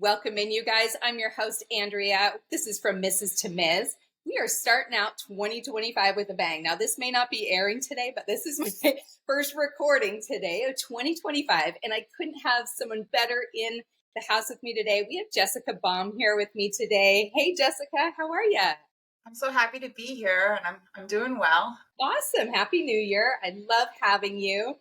Welcome in, you guys. I'm your host, Andrea. This is from Mrs. to Ms. We are starting out 2025 with a bang. Now, this may not be airing today, but this is my first recording today of 2025, and I couldn't have someone better in the house with me today. We have Jessica Baum here with me today. Hey, Jessica, how are you? I'm so happy to be here, and I'm doing well. Awesome. Happy New Year. I love having you.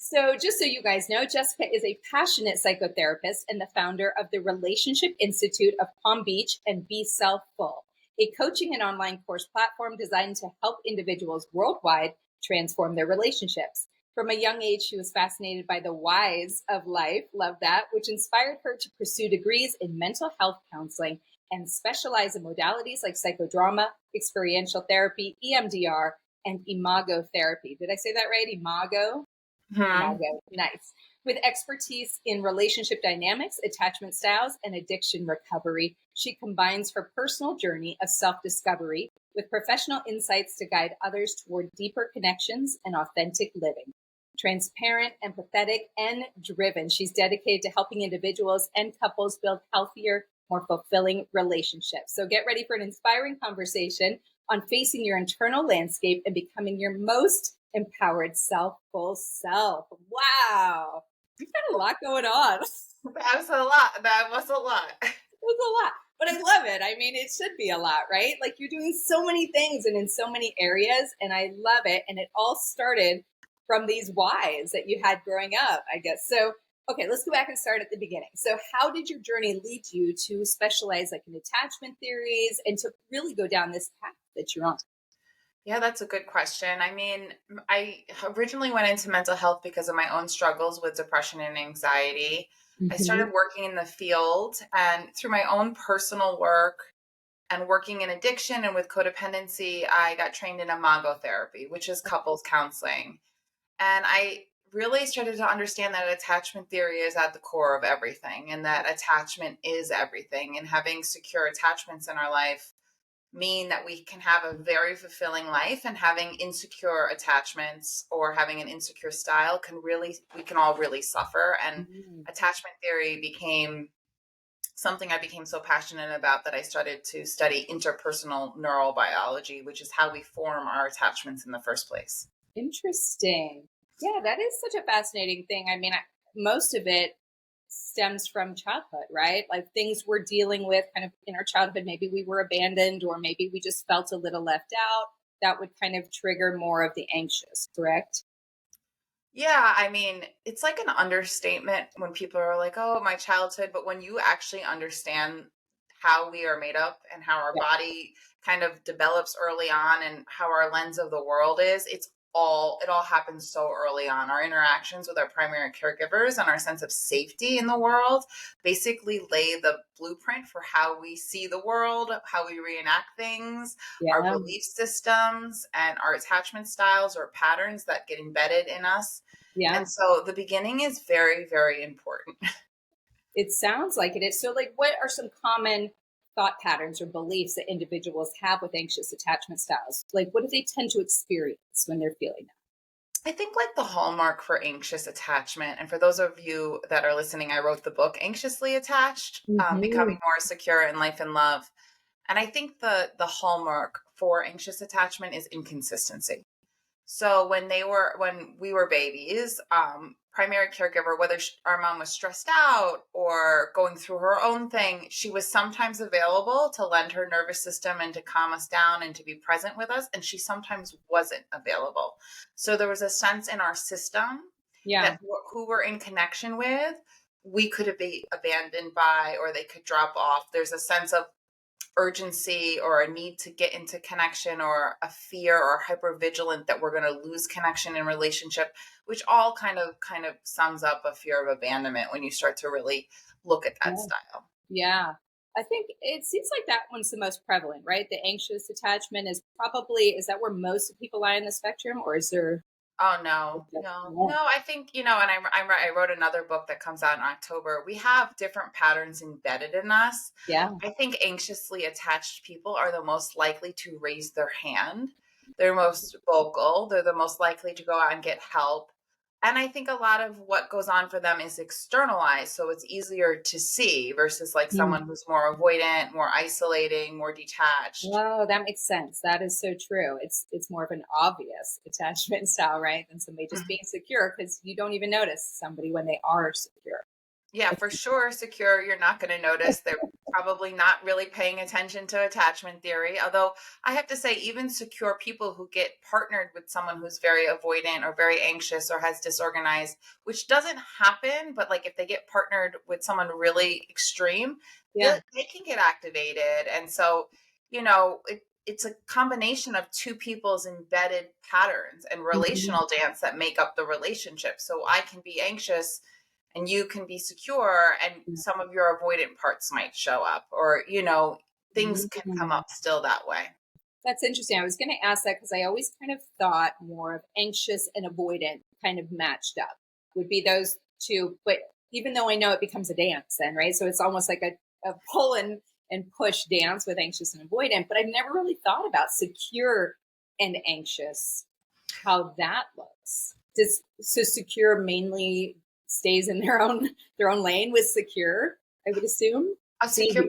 So just so you guys know, Jessica is a passionate psychotherapist and the founder of the Relationship Institute of Palm Beach and Be Selfful, a coaching and online course platform designed to help individuals worldwide transform their relationships. From a young age, she was fascinated by the whys of life, love that, which inspired her to pursue degrees in mental health counseling and specialize in modalities like psychodrama, experiential therapy, EMDR, and imago therapy. Did I say that right? Imago? Imago. Nice. With expertise in relationship dynamics, attachment styles, and addiction recovery, she combines her personal journey of self-discovery with professional insights to guide others toward deeper connections and authentic living. Transparent, empathetic, and driven, she's dedicated to helping individuals and couples build healthier, more fulfilling relationships. So get ready for an inspiring conversation on facing your internal landscape and becoming your most empowered self-full self. Wow. You've got a lot going on. That was a lot. That was a lot. It was a lot, but I love it. I mean, it should be a lot, right? Like you're doing so many things and in so many areas, and I love it. And it all started from these whys that you had growing up, I guess. So, okay, let's go back and start at the beginning. So how did your journey lead you to specialize like in attachment theories and to really go down this path that you're on? Yeah, that's a good question. I mean, I originally went into mental health because of my own struggles with depression and anxiety. I started working in the field, and through my own personal work and working in addiction and with codependency, I got trained in imago therapy, which is couples counseling. And I really started to understand that attachment theory is at the core of everything, and that attachment is everything. And having secure attachments in our life mean that we can have a very fulfilling life, and having insecure attachments or having an insecure style we can all really suffer. And attachment theory became something I became so passionate about that I started to study interpersonal neurobiology, which is how we form our attachments in the first place. Interesting. Yeah, that is such a fascinating thing. I mean, most of it stems from childhood, right? Like things we're dealing with kind of in our childhood. Maybe we were abandoned, or maybe we just felt a little left out. That would kind of trigger more of the anxious, correct? Yeah, I mean, it's like an understatement when people are like, oh, my childhood. But when you actually understand how we are made up and how our Yeah. body kind of develops early on and how our lens of the world is, it all happens so early on. Our interactions with our primary caregivers and our sense of safety in the world basically lay the blueprint for how we see the world, how we reenact things, our Yeah. belief systems, and our attachment styles or patterns that get embedded in us. Yeah. And so the beginning is very, very important. It sounds like it is. So, like, what are some common thought patterns or beliefs that individuals have with anxious attachment styles? Like, what do they tend to experience when they're feeling I think like the hallmark for anxious attachment, and for those of you that are listening, I wrote the book Anxiously Attached, that? Becoming More Secure in Life and Love. And I think the hallmark for anxious attachment is inconsistency. So when we were babies, primary caregiver, whether our mom was stressed out or going through her own thing, she was sometimes available to lend her nervous system and to calm us down and to be present with us. And she sometimes wasn't available. So there was a sense in our system Yeah. that who we're in connection with, we could be abandoned by, or they could drop off. There's a sense of urgency or a need to get into connection, or a fear or hypervigilant that we're going to lose connection in relationship, which all kind of sums up a fear of abandonment when you start to really look at that Yeah. style. Yeah. I think it seems like that one's the most prevalent, right? The anxious attachment is that where most people lie on the spectrum, or is there? Oh, no, no. I think, and I wrote another book that comes out in October. We have different patterns embedded in us. Yeah. I think anxiously attached people are the most likely to raise their hand. They're most vocal. They're the most likely to go out and get help. And I think a lot of what goes on for them is externalized. So it's easier to see versus like Mm. someone who's more avoidant, more isolating, more detached. Wow, that makes sense. That is so true. It's more of an obvious attachment style, right? Than somebody just being secure because you don't even notice somebody when they are secure. Yeah, for sure. Secure, you're not going to notice. They're probably not really paying attention to attachment theory. Although I have to say, even secure people who get partnered with someone who's very avoidant or very anxious or has disorganized, which doesn't happen, but like if they get partnered with someone really extreme, Yeah. they can get activated. And so, it's a combination of two people's embedded patterns and Mhm. relational dance that make up the relationship. So I can be anxious and you can be secure and some of your avoidant parts might show up or things can come Mhm. up still that way. That's interesting. I was going to ask that because I always kind of thought more of anxious and avoidant kind of matched up would be those two. But even though I know it becomes a dance then, right? So it's almost like a pull and push dance with anxious and avoidant. But I've never really thought about secure and anxious, how that looks. So secure mainly stays in their own lane with secure, I would assume. Maybe.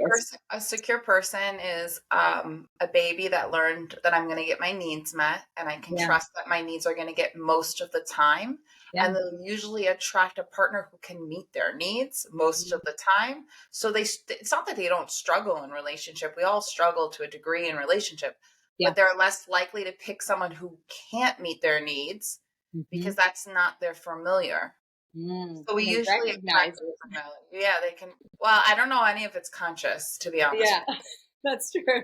A secure person is a baby that learned that I'm going to get my needs met and I can Yeah. trust that my needs are going to get most of the time. Yeah. And they'll usually attract a partner who can meet their needs most of the time. So it's not that they don't struggle in relationship. We all struggle to a degree in relationship, Yeah. but they're less likely to pick someone who can't meet their needs Hmm. because that's not their familiar. So we And they usually recognize attract it. the familiar. Yeah, they can. Well, I don't know any if it's conscious, to be honest Yeah, with that's true.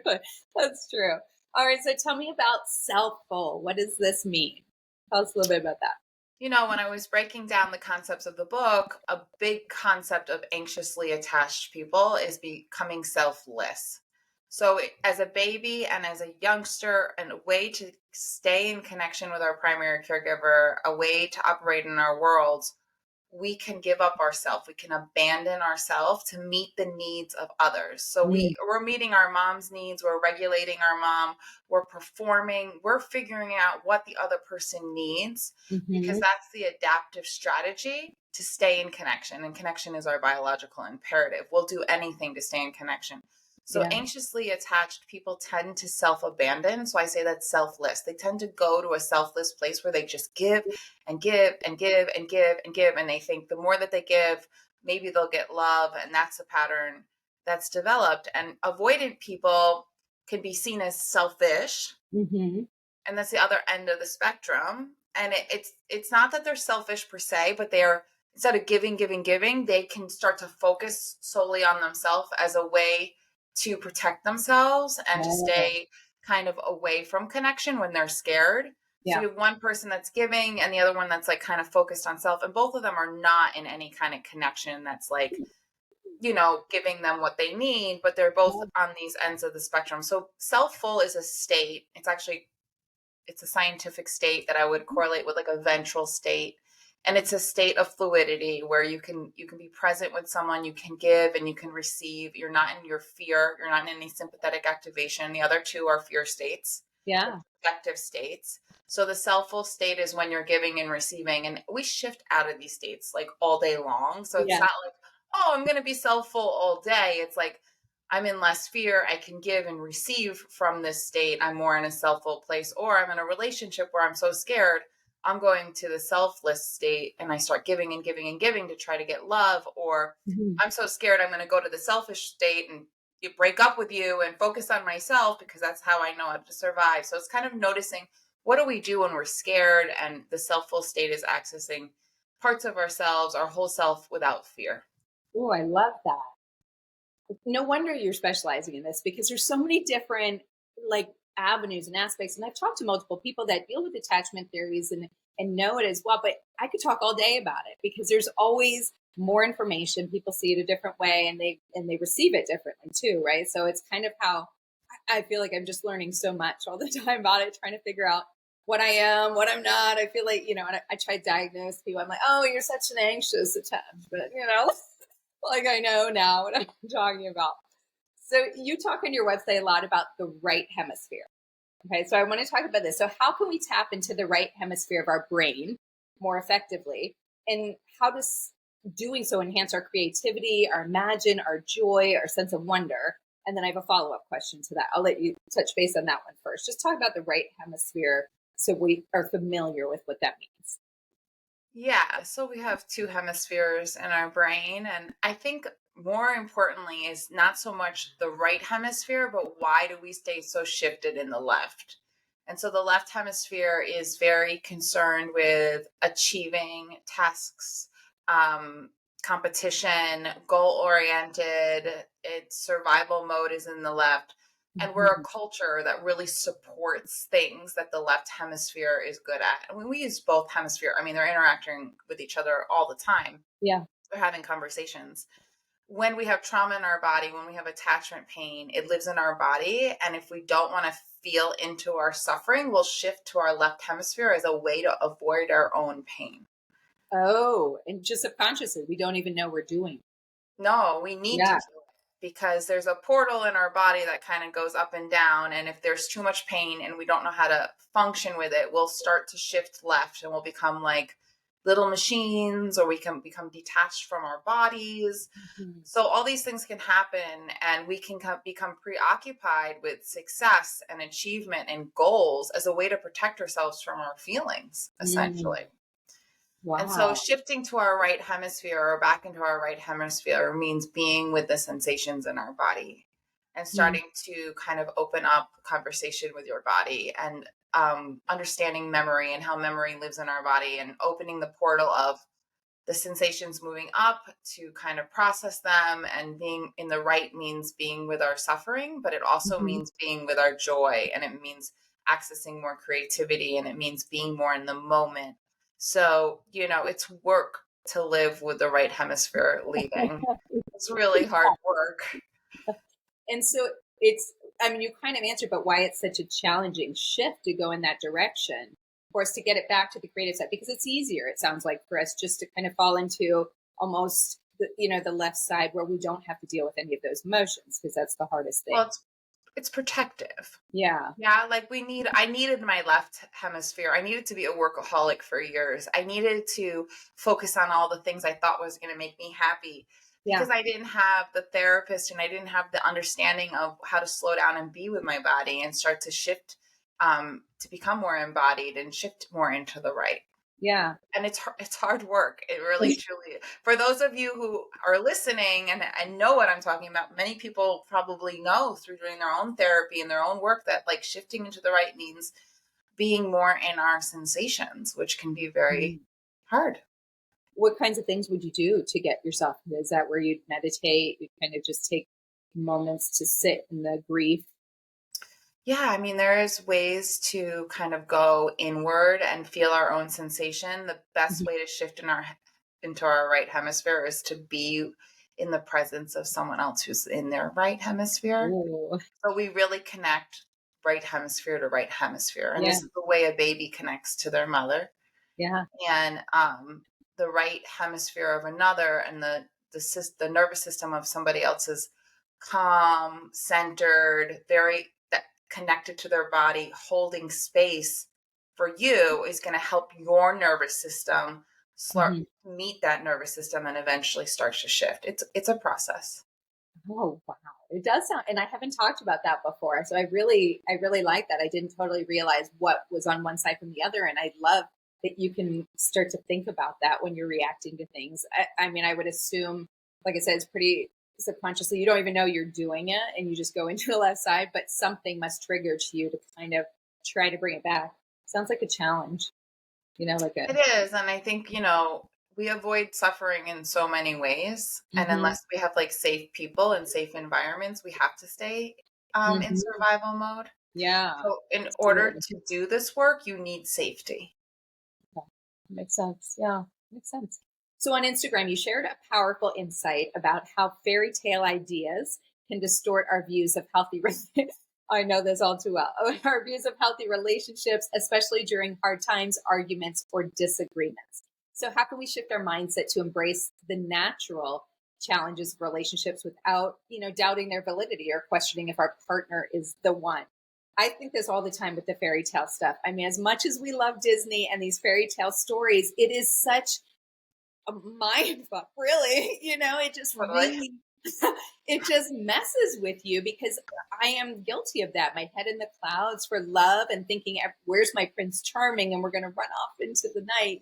That's true. All right. So tell me about selfful. What does this mean? Tell us a little bit about that. you. When I was breaking down the concepts of the book, a big concept of anxiously attached people is becoming selfless. So, as a baby and as a youngster, and a way to stay in connection with our primary caregiver, a way to operate in our worlds, we can give up ourselves, we can abandon ourselves to meet the needs of others. So Mm. we're meeting our mom's needs, we're regulating our mom, we're performing, we're figuring out what the other person needs, because Hmm. that's the adaptive strategy to stay in connection, and connection is our biological imperative. We'll do anything to stay in connection. So Yeah. anxiously attached people tend to self abandon. So I say that's selfless. They tend to go to a selfless place where they just give and give and give and give and give. And they think the more that they give, maybe they'll get love. And that's a pattern that's developed. And avoidant people can be seen as selfish. Hmm. And that's the other end of the spectrum. And it's not that they're selfish per se, but they're, instead of giving, they can start to focus solely on themselves as a way to protect themselves and to Oh, stay kind of away from connection when they're scared. So yeah. you have one person that's giving and the other one that's like kind of focused on self, and both of them are not in any kind of connection that's like, giving them what they need, but they're both on these ends of the spectrum. So selfful is a state. It's a scientific state that I would correlate with like a ventral state. And it's a state of fluidity where you can be present with someone, you can give and you can receive. You're not in your fear, you're not in any sympathetic activation. The other two are fear states, the Yeah. protective states. So the selfful state is when you're giving and receiving. And we shift out of these states like all day long. So it's Yeah. not like, oh, I'm going to be selfful all day. It's like, I'm in less fear. I can give and receive from this state. I'm more in a selfful place. Or I'm in a relationship where I'm so scared, I'm going to the selfless state and I start giving and giving and giving to try to get love. Or Mhm. I'm so scared, I'm going to go to the selfish state and you break up with you and focus on myself because that's how I know how to survive. So it's kind of noticing, what do we do when we're scared? And the selfful state is accessing parts of ourselves, our whole self, without fear. Oh, I love that. No wonder you're specializing in this because there's so many different like avenues and aspects. And I've talked to multiple people that deal with attachment theories and know it as well. But I could talk all day about it because there's always more information. People see it a different way and they receive it differently too, right? So it's kind of how I feel like I'm just learning so much all the time about it, trying to figure out what I am, what I'm not. I feel like, and I try to diagnose people. I'm like, oh, you're such an anxious attachment, like I know now what I'm talking about. So you talk on your website a lot about the right hemisphere. Okay, so I want to talk about this. So how can we tap into the right hemisphere of our brain more effectively? And how does doing so enhance our creativity, our imagine, our joy, our sense of wonder? And then I have a follow-up question to that. I'll let you touch base on that one first. Just talk about the right hemisphere so we are familiar with what that means. Yeah, so we have two hemispheres in our brain. And I think more importantly is not so much the right hemisphere, but why do we stay so shifted in the left? And so the left hemisphere is very concerned with achieving tasks, um, competition, goal oriented. Its survival mode is in the left. And we're a Mhm. culture that really supports things that the left hemisphere is good at. And when we use both hemisphere, I mean, they're interacting with each other all the time. Yeah. They're having conversations. When we have trauma in our body, when we have attachment pain, it lives in our body. And if we don't want to feel into our suffering, we'll shift to our left hemisphere as a way to avoid our own pain. Oh, and just subconsciously, we don't even know we're doing. No, we need to Yeah. do it because there's a portal in our body that kind of goes up and down. And if there's too much pain and we don't know how to function with it, we'll start to shift left and we'll become like little machines, or we can become detached from our bodies. Mhm. So all these things can happen, and we can become preoccupied with success and achievement and goals as a way to protect ourselves from our feelings, Mm. essentially. And so Wow. shifting to our right hemisphere or back into our right hemisphere means being with the sensations in our body and Mm. starting to kind of open up conversation with your body, and understanding memory and how memory lives in our body, and opening the portal of the sensations moving up to kind of process them. And being in the right means being with our suffering, but it also Mhm. means being with our joy, and it means accessing more creativity, and it means being more in the moment. So, it's work to live with the right hemisphere leaving. It's really hard work. And so it's, I mean, you kind of answered, but why it's such a challenging shift to go in that direction for us to get it back to the creative side, because it's easier, it sounds like, for us just to kind of fall into almost the left side where we don't have to deal with any of those emotions, because that's the hardest thing. Well, it's protective. Yeah. Yeah, like I needed my left hemisphere. I needed to be a workaholic for years. I needed to focus on all the things I thought was going to make me happy Yeah. because I didn't have the therapist and I didn't have the understanding of how to slow down and be with my body and start to shift, to become more embodied and shift more into the right. Yeah. And it's hard work. It really truly. For those of you who are listening and know what I'm talking about, many people probably know through doing their own therapy and their own work that like shifting into the right means being more in our sensations, which can be very Mm. hard. What kinds of things would you do to get yourself? Is that where you'd meditate? You kind of just take moments to sit in the grief? Yeah, I mean, there's ways to kind of go inward and feel our own sensation. The best Mhm. way to shift into our right hemisphere is to be in the presence of someone else who's in their right hemisphere. Ooh. So we really connect right hemisphere to right hemisphere. And Yeah. this is the way a baby connects to their mother. Yeah. And the right hemisphere of another, and the nervous system of somebody else is calm, centered, very connected to their body, holding space for you is going to help your nervous system start Mhm. meet that nervous system and eventually start to shift. It's a process. Oh, wow. It does sound, and I haven't talked about that before. So I really like that. I didn't totally realize what was on one side from the other. And I love that you can start to think about that when you're reacting to things. I mean, I would assume, like I said, it's pretty subconsciously. You don't even know you're doing it and you just go into the left side, but something must trigger to you to kind of try to bring it back. Sounds like a challenge, like a, It is. And I think, we avoid suffering in so many ways. And Mhm. unless we have like safe people and safe environments, we have to stay in Mhm. survival mode. Yeah, So in order absolutely. to do this work, you need safety. Yeah, makes sense. Yeah, makes sense. So on Instagram, you shared a powerful insight about how fairy tale ideas can distort our views of healthy. I know this all too well. Our views of healthy relationships, especially during hard times, arguments, or disagreements. So how can we shift our mindset to embrace the natural challenges of relationships without, doubting their validity or questioning if our partner is the one? I think this all the time with the fairy tale stuff. I mean, as much as we love Disney and these fairy tale stories, it is such a mind fuck, really. It just Totally. really, it just messes with you because I am guilty of that. My head in the clouds for love and thinking, where's my Prince Charming? And we're going to run off into the night.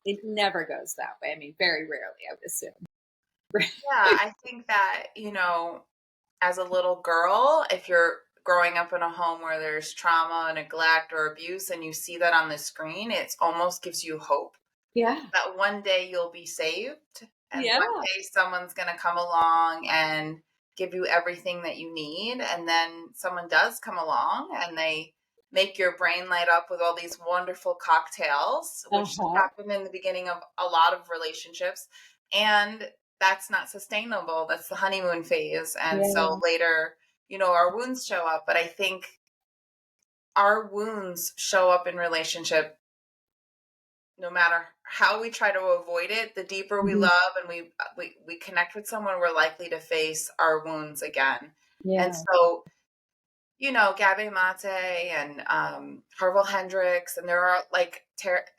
It never goes that way. I mean, very rarely, I would assume. Yeah, I think that, as a little girl, if you're growing up in a home where there's trauma, neglect, or abuse, and you see that on the screen, it almost gives you hope Yeah. that one day you'll be saved and Yeah. one day someone's going to come along and give you everything that you need. And then someone does come along and they make your brain light up with all these wonderful cocktails, which happen in the beginning of a lot of relationships. And that's not sustainable. That's the honeymoon phase. And so later, our wounds show up. But I think our wounds show up in relationship no matter how we try to avoid it. The deeper we love and we connect with someone, we're likely to face our wounds again. Yeah. And so, Gabi Mate and Harville Hendrix, and there are like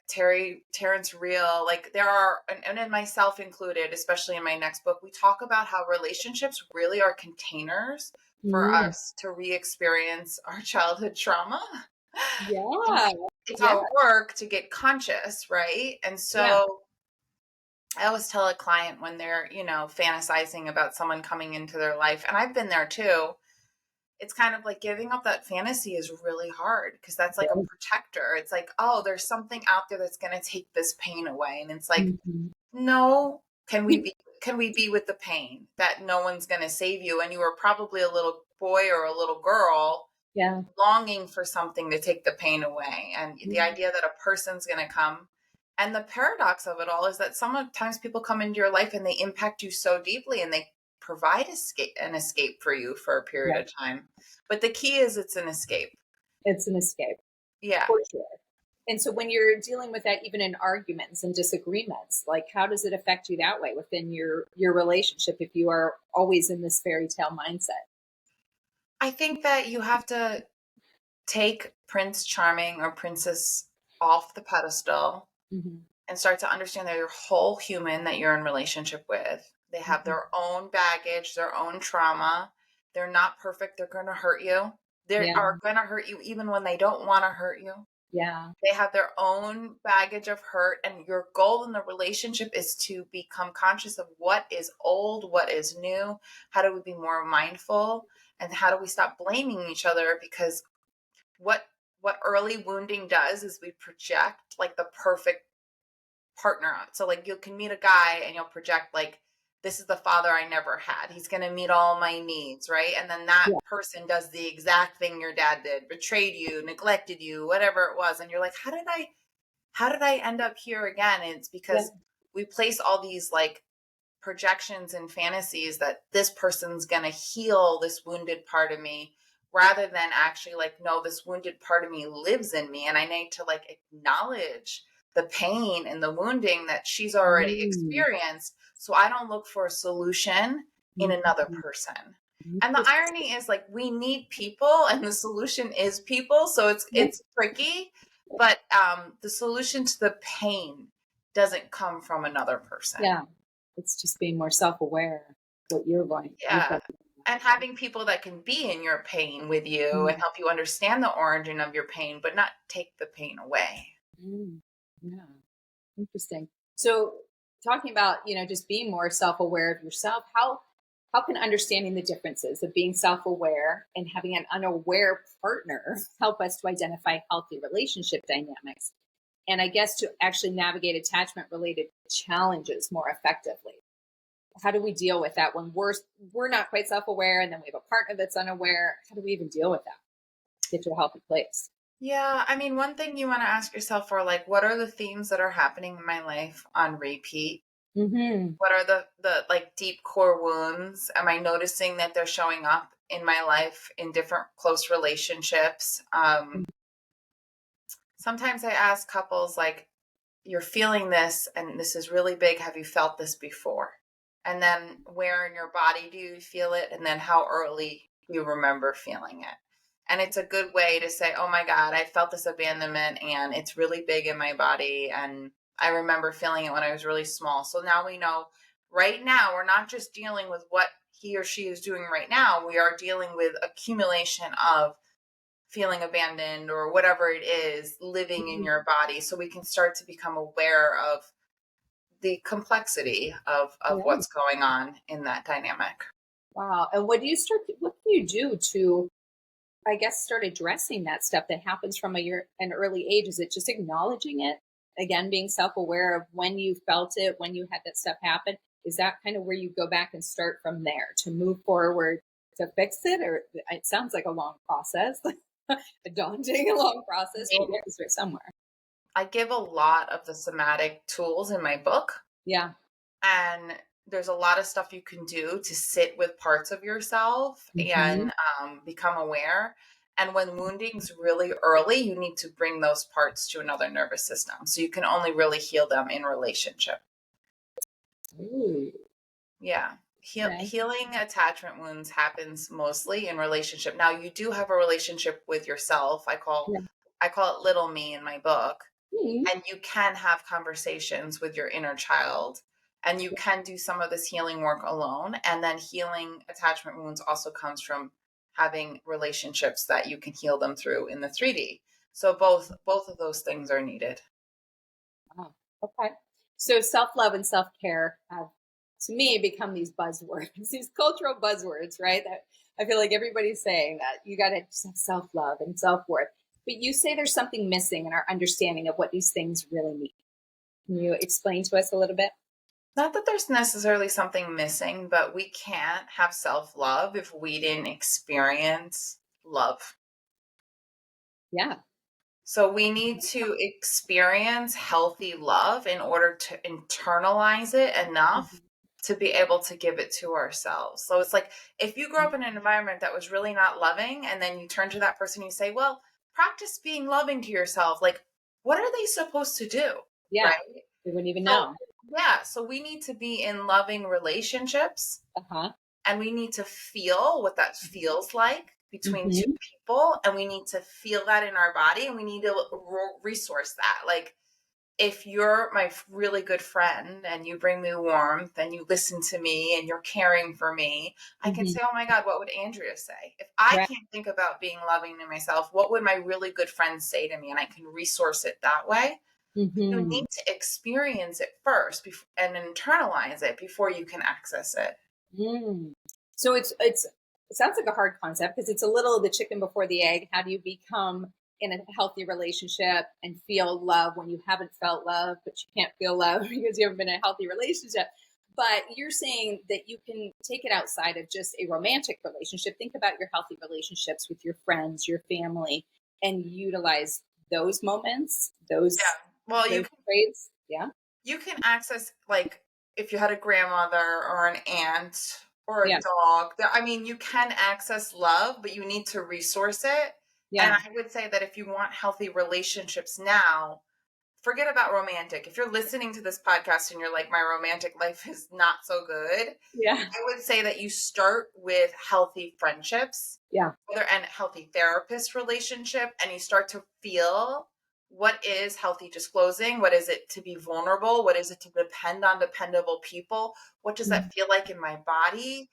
Terrence Real, like there are, and in myself included, especially in my next book, we talk about how relationships really are containers for us to re-experience our childhood trauma. Yeah. It's our work to get conscious, right? And so I always tell a client when they're, fantasizing about someone coming into their life, and I've been there too, it's kind of like giving up that fantasy is really hard because that's like a protector. It's like, oh, there's something out there that's going to take this pain away. And it's like, no, can we be with the pain that no one's going to save you? And you were probably a little boy or a little girl longing for something to take the pain away. And the idea that a person's going to come. And the paradox of it all is that sometimes people come into your life and they impact you so deeply and they provide an escape for you for a period of time. But the key is it's an escape. It's an escape. Yeah. For sure. And so when you're dealing with that, even in arguments and disagreements, like how does it affect you that way within your relationship if you are always in this fairy tale mindset? I think that you have to take Prince Charming or Princess off the pedestal and start to understand that you're a whole human that you're in relationship with. They have their own baggage, their own trauma. They're not perfect. They're going to hurt you. They are going to hurt you even when they don't want to hurt you. Yeah. They have their own baggage of hurt. And your goal in the relationship is to become conscious of what is old, what is new. How do we be more mindful? And how do we stop blaming each other? Because what early wounding does is we project like the perfect partner out. So like you can meet a guy and you'll project like, this is the father I never had. He's going to meet all my needs, right? And then that person does the exact thing your dad did, betrayed you, neglected you, whatever it was. And you're like, how did I end up here again? And it's because we place all these like projections and fantasies that this person's going to heal this wounded part of me, rather than actually like, no, this wounded part of me lives in me. And I need to like acknowledge the pain and the wounding that she's already experienced. So I don't look for a solution in another person. And the irony is like, we need people and the solution is people. So it's tricky, but the solution to the pain doesn't come from another person. Yeah. It's just being more self-aware what you're going. Yeah. And having people that can be in your pain with you and help you understand the origin of your pain, but not take the pain away. Yeah. Interesting. So talking about, just being more self-aware of yourself, how can understanding the differences of being self-aware and having an unaware partner help us to identify healthy relationship dynamics? And I guess to actually navigate attachment related challenges more effectively. How do we deal with that when we're not quite self-aware and then we have a partner that's unaware? How do we even deal with that? Get to a healthy place. Yeah. I mean, one thing you want to ask yourself are like, what are the themes that are happening in my life on repeat? What are the like deep core wounds? Am I noticing that they're showing up in my life in different close relationships? Sometimes I ask couples like, you're feeling this and this is really big. Have you felt this before? And then where in your body do you feel it? And then how early you remember feeling it? And it's a good way to say, oh my God, I felt this abandonment and it's really big in my body. And I remember feeling it when I was really small. So now we know right now, we're not just dealing with what he or she is doing right now. We are dealing with accumulation of feeling abandoned or whatever it is living in your body. So we can start to become aware of the complexity of Yeah. what's going on in that dynamic. Wow. And what do you do to, I guess, start addressing that stuff that happens from an early age? Is it just acknowledging it? Again, being self-aware of when you felt it, when you had that stuff happen. Is that kind of where you go back and start from there to move forward to fix it? Or it sounds like a long process, a daunting, long process, I but mean, you have to start somewhere. I give a lot of the somatic tools in my book, Yeah. and there's a lot of stuff you can do to sit with parts of yourself Hmm. and become aware. And when wounding's really early, you need to bring those parts to another nervous system. So you can only really heal them in relationship. Ooh, Yeah. okay. Healing attachment wounds happens mostly in relationship. Now you do have a relationship with yourself. Yeah. I call it little me in my book. Mhm. And you can have conversations with your inner child, and you can do some of this healing work alone. And then healing attachment wounds also comes from having relationships that you can heal them through in the 3D. So both of those things are needed. Wow. Okay. So self-love and self-care have, to me, become these buzzwords, these cultural buzzwords, right? That I feel like everybody's saying that you got to have self-love and self-worth. But you say there's something missing in our understanding of what these things really mean. Can you explain to us a little bit? Not that there's necessarily something missing, but we can't have self-love if we didn't experience love. Yeah. So we need to experience healthy love in order to internalize it enough Mhm. to be able to give it to ourselves. So it's like if you grow up in an environment that was really not loving, and then you turn to that person and you say, well, practice being loving to yourself. Like, what are they supposed to do? Yeah. Right. We wouldn't even So, know. yeah. So we need to be in loving relationships, Uh-huh. and we need to feel what that feels like between two Hmm. people, and we need to feel that in our body, and we need to resource that. Like, if you're my really good friend and you bring me warmth and you listen to me and you're caring for me, I can Hmm. say, oh my God, what would Andrea say? If I Right. can't think about being loving to myself, what would my really good friend say to me? And I can resource it that way. You Hmm. need to experience it first and internalize it before you can access it. Mm. So it sounds like a hard concept because it's a little the chicken before the egg. How do you become in a healthy relationship and feel love when you haven't felt love, but you can't feel love because you haven't been in a healthy relationship? But you're saying that you can take it outside of just a romantic relationship. Think about your healthy relationships with your friends, your family, and utilize those moments, those Yeah. Well, those traits. Yeah. you can access, like, if you had a grandmother or an aunt or a Yeah. dog. I mean, you can access love, but you need to resource it. And Yeah. I would say that if you want healthy relationships now, forget about romantic. If you're listening to this podcast and you're like, my romantic life is not so good, Yeah. I would say that you start with healthy friendships, Yeah. and healthy therapist relationship, and you start to feel what is healthy disclosing, what is it to be vulnerable, what is it to depend on dependable people, what does that feel like in my body,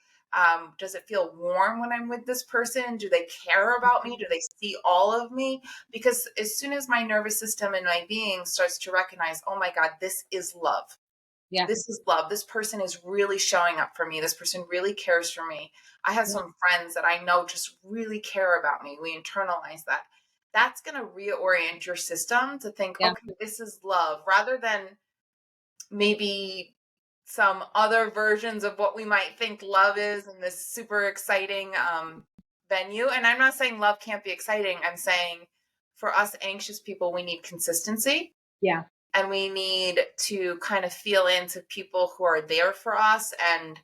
does it feel warm when I'm with this person, do they care about me, do they see all of me? Because as soon as my nervous system and my being starts to recognize, oh my God, this is love, Yeah. this is love, this person is really showing up for me, this person really cares for me. I have Yeah. some friends that I know just really care about me. We internalize that. That's going to reorient your system to think, Yeah. okay, this is love, rather than maybe some other versions of what we might think love is in this super exciting venue. And I'm not saying love can't be exciting. I'm saying for us anxious people, we need consistency, Yeah. and we need to kind of feel into people who are there for us and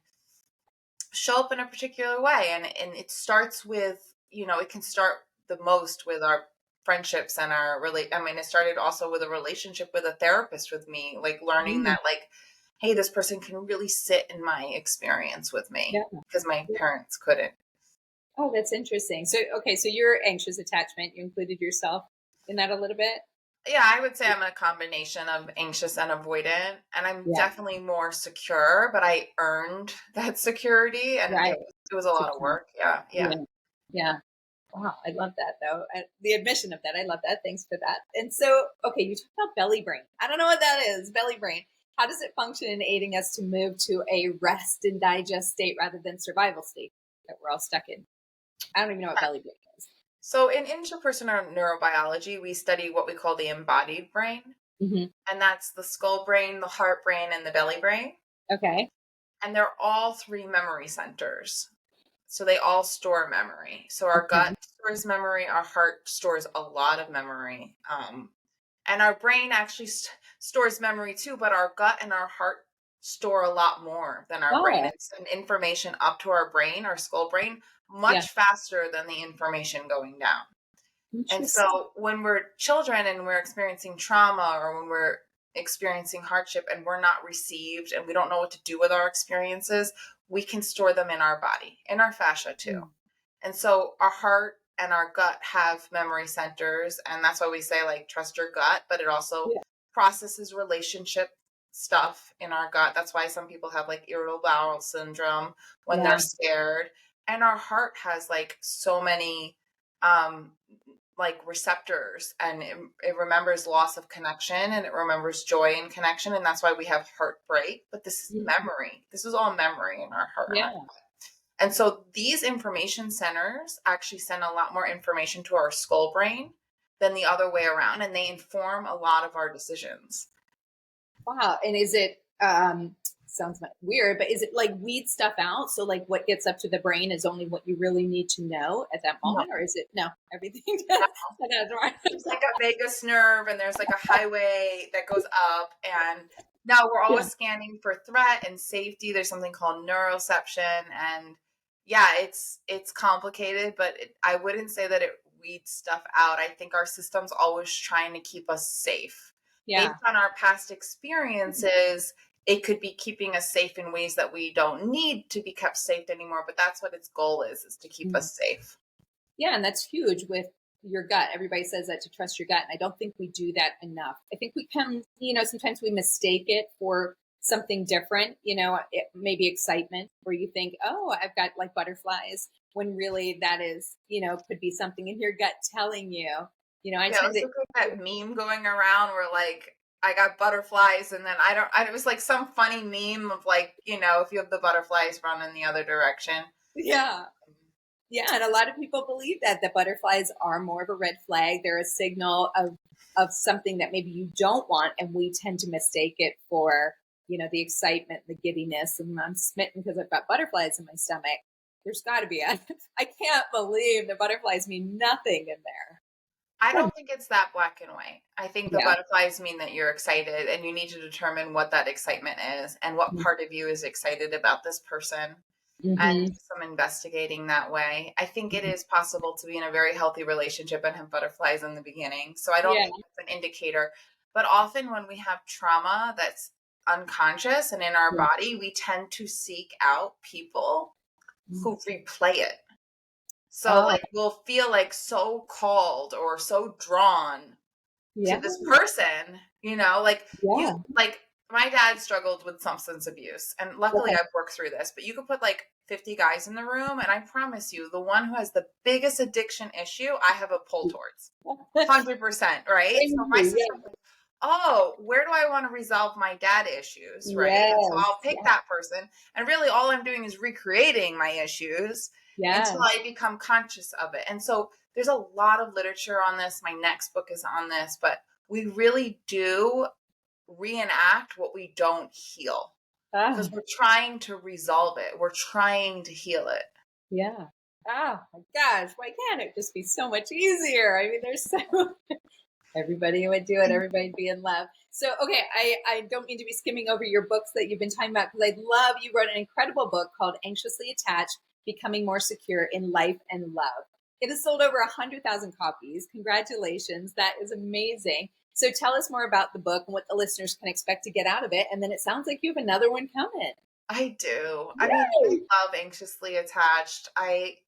show up in a particular way. And it starts with, it can start the most with our friendships and I mean, it started also with a relationship with a therapist with me, like learning Mm. that, like, hey, this person can really sit in my experience with me Yeah. because my Yeah. parents couldn't. Oh, that's interesting. So, okay, so you're anxious attachment. You included yourself in that a little bit? Yeah, I would say I'm a combination of anxious and avoidant, and I'm Yeah. definitely more secure, but I earned that security, and Right. it was a lot of Secure. work. Yeah, yeah. Yeah. Yeah. Wow. I love that though. The admission of that. I love that. Thanks for that. And so, okay, you talked about belly brain. I don't know what that is. Belly brain. How does it function in aiding us to move to a rest and digest state rather than survival state that we're all stuck in? I don't even know what belly brain is. So in interpersonal neurobiology, we study what we call the embodied brain, Hmm. and that's the skull brain, the heart brain, and the belly brain. Okay. And they're all three memory centers. So they all store memory. So our Okay. gut stores memory, our heart stores a lot of memory. And our brain actually stores memory too, but our gut and our heart store a lot more than our brain Oh, and send information up to our brain, our skull brain, yeah. much faster than the information going down. And Interesting. so when we're children and we're experiencing trauma or when we're experiencing hardship and we're not received and we don't know what to do with our experiences, we can store them in our body, in our fascia too. Mm. And so our heart and our gut have memory centers. And that's why we say, like, trust your gut, but it also Yeah. processes relationship stuff in our gut. That's why some people have like irritable bowel syndrome when they're Yeah. scared. And our heart has like so many um like receptors, and it remembers loss of connection and it remembers joy and connection, and that's why we have heartbreak. But this is Mhm. memory, this is all memory in our heart and our, Yeah. and so these information centers actually send a lot more information to our skull brain than the other way around, and they inform a lot of our decisions. Wow. And is it, sounds weird, but is it like weed stuff out? So like what gets up to the brain is only what you really need to know at that No, moment? Or is it, no, everything does? That's right. there's like a vagus nerve and there's like a highway that goes up, and now we're Yeah. always scanning for threat and safety. There's something called neuroception, and yeah, it's complicated, but I wouldn't say that it weeds stuff out. I think our system's always trying to keep us safe based Yeah. on our past experiences. It could be keeping us safe in ways that we don't need to be kept safe anymore, but that's what its goal is to keep Mm. us safe. Yeah. And that's huge with your gut. Everybody says that to trust your gut. And I don't think we do that enough. I think we can, sometimes we mistake it for something different, maybe excitement where you think, oh, I've got like butterflies when really that is, could be something in your gut telling you, I Yeah, it tend was to, like that meme going around where like I got butterflies, and then it was like some funny meme of like, if you have the butterflies run in the other direction. yeah. Yeah, and a lot of people believe that the butterflies are more of a red flag. They're a signal of something that maybe you don't want, and we tend to mistake it for the excitement, the giddiness, and I'm smitten because I've got butterflies in my stomach. There's got to be a. I can't believe the butterflies mean nothing in there. I don't think it's that black and white. I think the Yeah. butterflies mean that you're excited, and you need to determine what that excitement is and what part of you is excited about this person, and Mm-hmm. do some investigating that way. I think it is possible to be in a very healthy relationship and have butterflies in the beginning. So I don't Yeah. think it's an indicator. But often when we have trauma that's unconscious and in our Yeah. body, we tend to seek out people who replay it. So Oh, like we'll feel like so called or so drawn to yeah. this person, like you, Yeah. like my dad struggled with substance abuse, and luckily Okay. I've worked through this, but you could put like 50 guys in the room, and I promise you, the one who has the biggest addiction issue, I have a pull towards 100%, right? So my Yeah. system, oh, where do I want to resolve my dad issues, right? And so Yes. I'll pick Yes. that person, and really all I'm doing is recreating my issues until Yes. I become conscious of it. And so there's a lot of literature on this. My next book is on this, but we really do reenact what we don't heal because Ah. we're trying to resolve it. We're trying to heal it. Yeah. Oh my gosh, why can't it just be so much easier? I mean, there's so everybody would do it, everybody'd be in love. So, okay, I don't mean to be skimming over your books that you've been talking about because I love you wrote an incredible book called Anxiously Attached: Becoming More Secure in Life and Love. It has sold over 100,000 copies. Congratulations. That is amazing. So tell us more about the book and what the listeners can expect to get out of it. And then it sounds like you have another one coming. I do. I mean, I Yay! love Anxiously Attached. I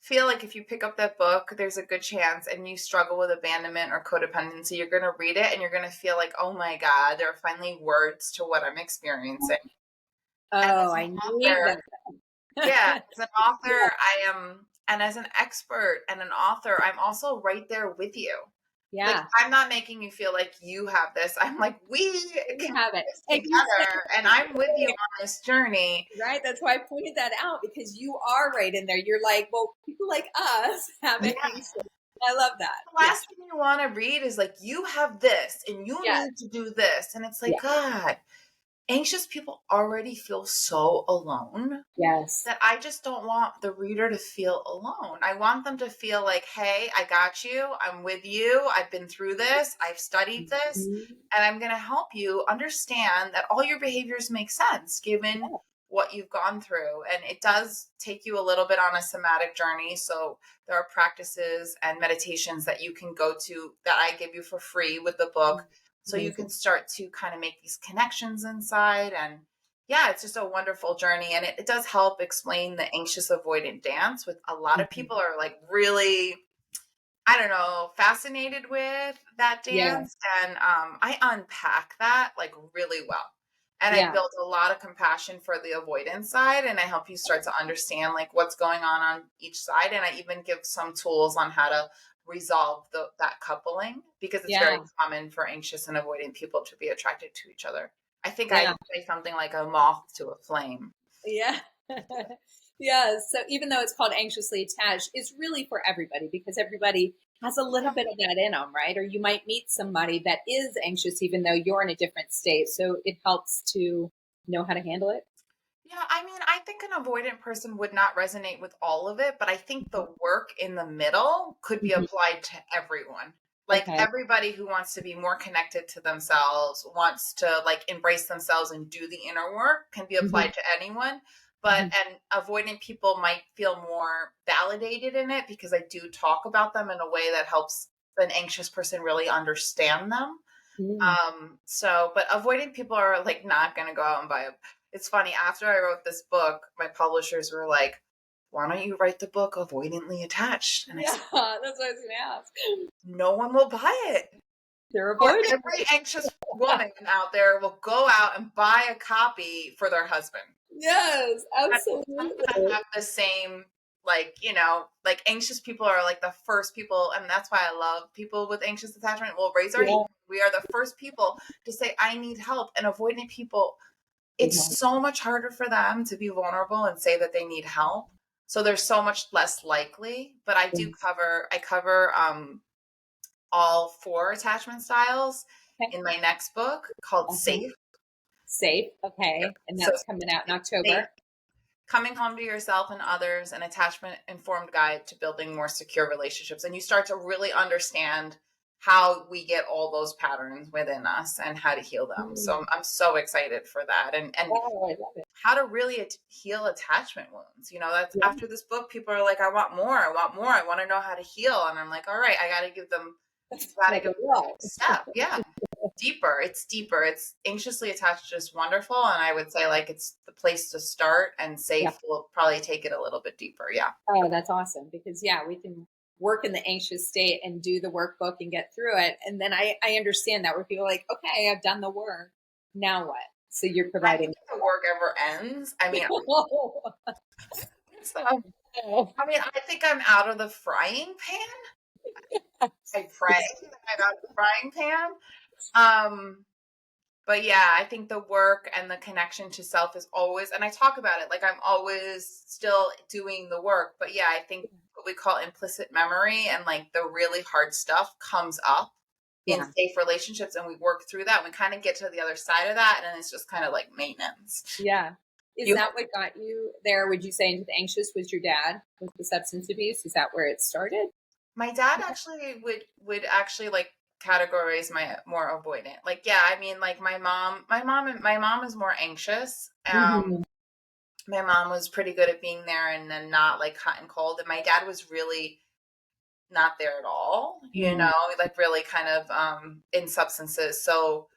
feel like if you pick up that book, there's a good chance and you struggle with abandonment or codependency, you're going to read it and you're going to feel like, oh my God, there are finally words to what I'm experiencing. And Oh, as an I need author, that. yeah, as an Yeah. author, I am, and as an expert and an author, I'm also right there with you. Like, Yeah. I'm not making you feel like you have this. I'm like, we You can have do it. this Exactly. together, and I'm with you on this journey. Right. That's why I pointed that out because you are right in there. You're like, well, people like us have it Yeah. anxious. I love that. The Yeah. last thing you want to read is like, you have this and you Yeah. need to do this. And it's Yeah. like, God, anxious people already feel so alone Yes. that I just don't want the reader to feel alone. I want them to feel like, hey, I got you. I'm with you. I've been through this. I've studied this. Mhm. And I'm going to help you understand that all your behaviors make sense given what you've gone through. And it does take you a little bit on a somatic journey. So there are practices and meditations that you can go to that I give you for free with the book. So you Amazing. can start to kind of make these connections inside. And yeah, it's just a wonderful journey. And it does help explain the anxious avoidant dance, with a lot of Mhm. people are like really, I don't know, fascinated with that Yeah. dance. And I unpack that like really well. And I Yeah. built a lot of compassion for the avoidance side. And I help you start to understand like what's going on each side. And I even give some tools on how to resolve that coupling, because it's very Yeah. common for anxious and avoidant people to be attracted to each other. I think I Yeah. say something like a moth to a flame. Yeah. Yeah. So even though it's called anxiously attached, it's really for everybody because everybody has a little bit of that in them, right? Or you might meet somebody that is anxious, even though you're in a different state. So it helps to know how to handle it. Yeah, I mean, I think an avoidant person would not resonate with all of it, but I think the work in the middle could be Mhm. applied to everyone. Like Okay. everybody who wants to be more connected to themselves, wants to like embrace themselves and do the inner work can be Mhm. applied to anyone. But Mhm. and avoidant people might feel more validated in it because I do talk about them in a way that helps an anxious person really understand them. Mhm. But avoidant people are like not going to go out and buy a. It's funny. After I wrote this book, my publishers were like, "Why don't you write the book Avoidantly Attached?" And I Yeah, said, that's what I was going to ask. "No one will buy it." They're Or avoiding. every anxious woman out there will go out and buy a copy for their husband. Yes, But it's not going to absolutely. have the same, like, like anxious people are like the first people. And that's why I love people with anxious attachment. We'll raise our hand. Yeah. We are the first people to say, I need help. And avoidant people, it's Mhm. so much harder for them to be vulnerable and say that they need help. So they're so much less likely. But I cover all 4 attachment styles Okay. in my next book called Uh-huh. Safe. Safe. Yep. Okay. And So that's coming out in safe, October. coming home to yourself and others, an attachment informed guide to building more secure relationships. And you start to really understand how we get all those patterns within us and how to heal them. So Mm. I'm so excited for that. And Oh, I love it. how to really heal attachment wounds. That's Yeah. after this book, people are like, I want more. I want more. I want to know how to heal. And I'm like, all right, I got to give them, got to Like give a them the wall. next step. Yeah. Deeper. It's deeper. It's anxiously attached, just wonderful. And I would say like it's the place to start, and Yeah. safe will probably take it a little bit deeper. Yeah. Oh, that's awesome because yeah, we can work in the anxious state and do the workbook and get through it. And then I understand that where people are like, okay, I've done the work. Now what? So you're I don't providing. think the work ever ends. I mean, Oh, so, I mean, I think I'm out of the frying pan. I pray that I'm out of the frying pan. Um, but yeah, I think the work and the connection to self is always, and I talk about it like I'm always still doing the work. But yeah, I think what we call implicit memory and like the really hard stuff comes up in yeah. safe relationships, and we work through that. And we kind of get to the other side of that, and it's just kind of like maintenance. Yeah. Is You, that what got you there? Would you say into the anxious was your dad with the substance abuse? Is that where it started? my dad actually would actually like categorize my more avoidant. Like, yeah, I mean, like my mom is more anxious. Mm-hmm. My mom was pretty good at being there and then not like hot and cold. And my dad was really not there at all, Mm-hmm. like really kind of in substances. So,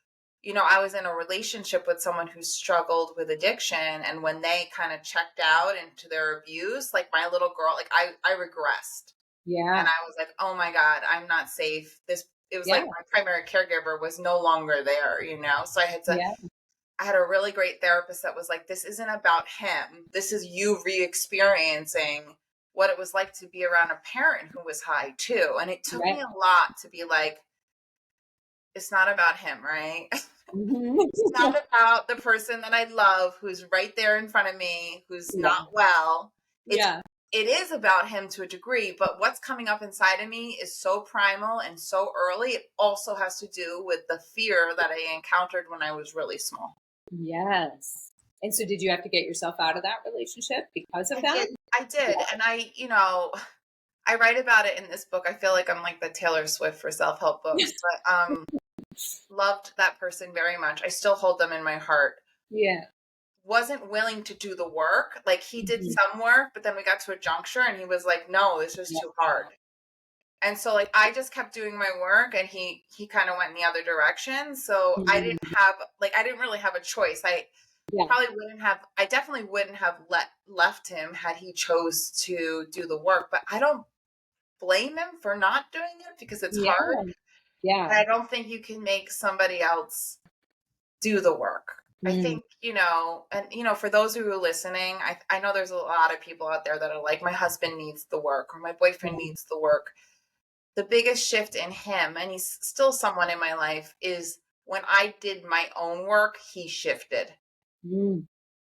I was in a relationship with someone who struggled with addiction. And when they kind of checked out into their abuse, like my little girl, like I regressed. And Yeah. I was like, oh my God, I'm not safe. It was Yeah. like my primary caregiver was no longer there, So Yeah. I had a really great therapist that was like, this isn't about him. This is you re-experiencing what it was like to be around a parent who was high too. And it took Right. me a lot to be like, it's not about him, right? Mm-hmm. It's not about the person that I love who's right there in front of me, who's Yeah. not well. It's Yeah. it is about him to a degree, but what's coming up inside of me is so primal and so early. It also has to do with the fear that I encountered when I was really small. Yes. And so did you have to get yourself out of that relationship because of I that? did. I did. And I write about it in this book. I feel like I'm like the Taylor Swift for self-help books, but loved that person very much. I still hold them in my heart. Yeah. Wasn't willing to do the work. Like he did Mhm. some work, but then we got to a juncture and he was like, no, this is Yeah. too hard. And so like I just kept doing my work and he kind of went in the other direction. So I Mhm. didn't really have a choice. Yeah. I definitely wouldn't have left him had he chose to do the work, but I don't blame him for not doing it because it's Yeah. hard. Yeah. And I don't think you can make somebody else do the work. I Mm. think, for those who are listening, I know there's a lot of people out there that are like, my husband needs the work or my boyfriend Yeah. needs the work. The biggest shift in him, and he's still someone in my life, is when I did my own work, he shifted. Mm.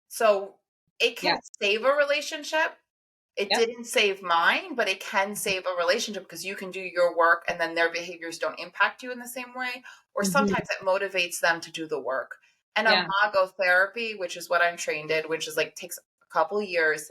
So it Yeah. can save a relationship. It Yep. didn't save mine, but it can save a relationship because you can do your work and then their behaviors don't impact you in the same way. Or Mhm. sometimes it motivates them to do the work. And Yeah. imago therapy, which is what I'm trained in, which is like takes a couple years.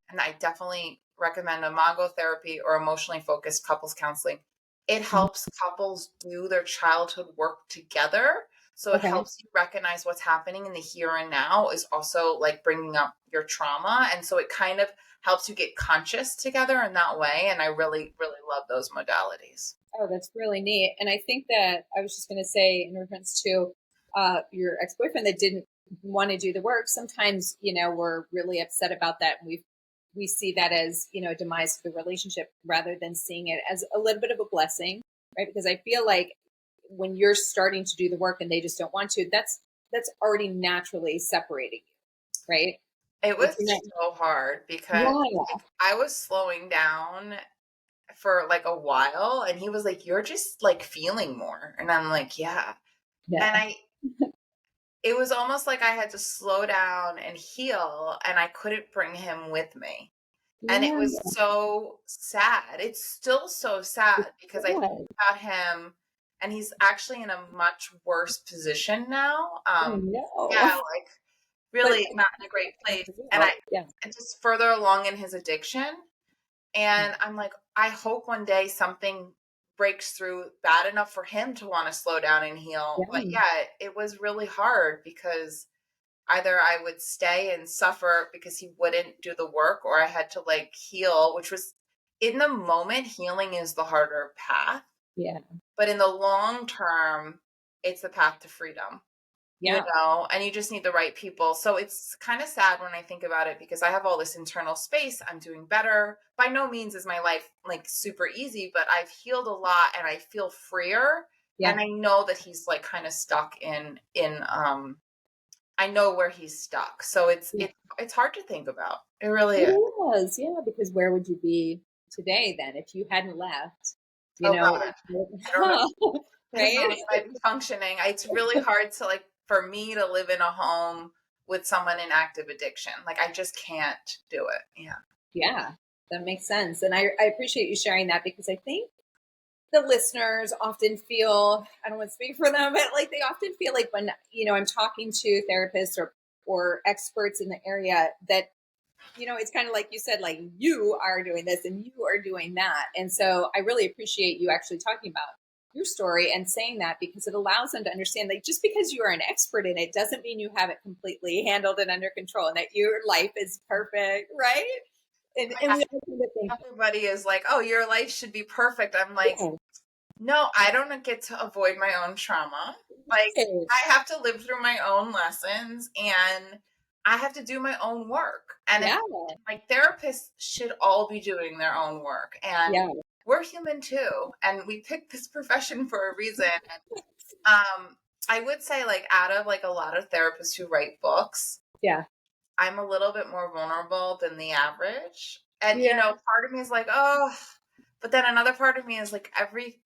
And I definitely recommend imago therapy or emotionally focused couples counseling. It Mhm. helps couples do their childhood work together. So it Okay. helps you recognize what's happening in the here and now is also like bringing up your trauma. And so it kind of helps you get conscious together in that way. And I really, really love those modalities. Oh, that's really neat. And I think that I was just going to say, in reference to your ex-boyfriend that didn't want to do the work, sometimes, we're really upset about that. And we see that as, a demise of the relationship rather than seeing it as a little bit of a blessing, right? Because I feel like when you're starting to do the work and they just don't want to, that's already naturally separating you, right? It Like was you're not, so hard because yeah, like, I was slowing down for like a while and he was like, you're just like feeling more. And I'm like, yeah. yeah, And it was almost like I had to slow down and heal and I couldn't bring him with me. And it was yeah, so sad. It's still so sad because I think yeah. about him and he's actually in a much worse position now. Oh no. Yeah, like But really not in a great place. And yeah. I'm just further along in his addiction. And I'm like, I hope one day something breaks through bad enough for him to want to slow down and heal. But Yeah. yeah, it was really hard because either I would stay and suffer because he wouldn't do the work, or I had to like heal, which was in the moment, healing is the harder path. Yeah. But in the long term, it's the path to freedom, Yeah. and you just need the right people. So it's kind of sad when I think about it because I have all this internal space. I'm doing better. By no means is my life like super easy, but I've healed a lot and I feel freer. Yeah. And I know that he's like kind of stuck I know where he's stuck. So Yeah. it's hard to think about. It really It is. is. Yeah. Because where would you be today then if you hadn't left? You Oh know, God. I don't know. huh, I don't know right? if I'd be functioning. It's really hard to like for me to live in a home with someone in active addiction. Like I just can't do it. Yeah. Yeah. That makes sense. And I appreciate you sharing that because I think the listeners often feel, I don't want to speak for them, but like they often feel like when, I'm talking to therapists or experts in the area that, it's kind of like you said, like you are doing this and you are doing that. And so I really appreciate you actually talking about your story and saying that because it allows them to understand like just because you are an expert in it doesn't mean you have it completely handled and under control and that your life is perfect, right? And we all kind of think, Everybody is like, oh, your life should be perfect. I'm like, yeah, no, I don't get to avoid my own trauma. Like, Okay. I have to live through my own lessons and I have to do my own work. And if Yeah. like therapists should all be doing their own work. And Yeah. we're human too. And we picked this profession for a reason. Um, I would say like out of like a lot of therapists who write books, Yeah. I'm a little bit more vulnerable than the average. And Yeah. part of me is like, oh, but then another part of me is like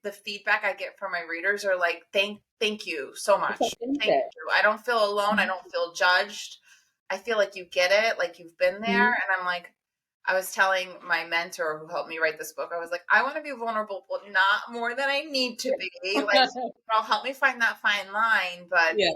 the feedback I get from my readers are like, thank you so It's much. Thank authentic. you. I don't feel alone. I don't feel judged. I feel like you get it, like you've been there. Mhm. And I'm like, I was telling my mentor who helped me write this book, I was like, I want to be vulnerable, but not more than I need to be. Like, help me find that fine line. But Yeah.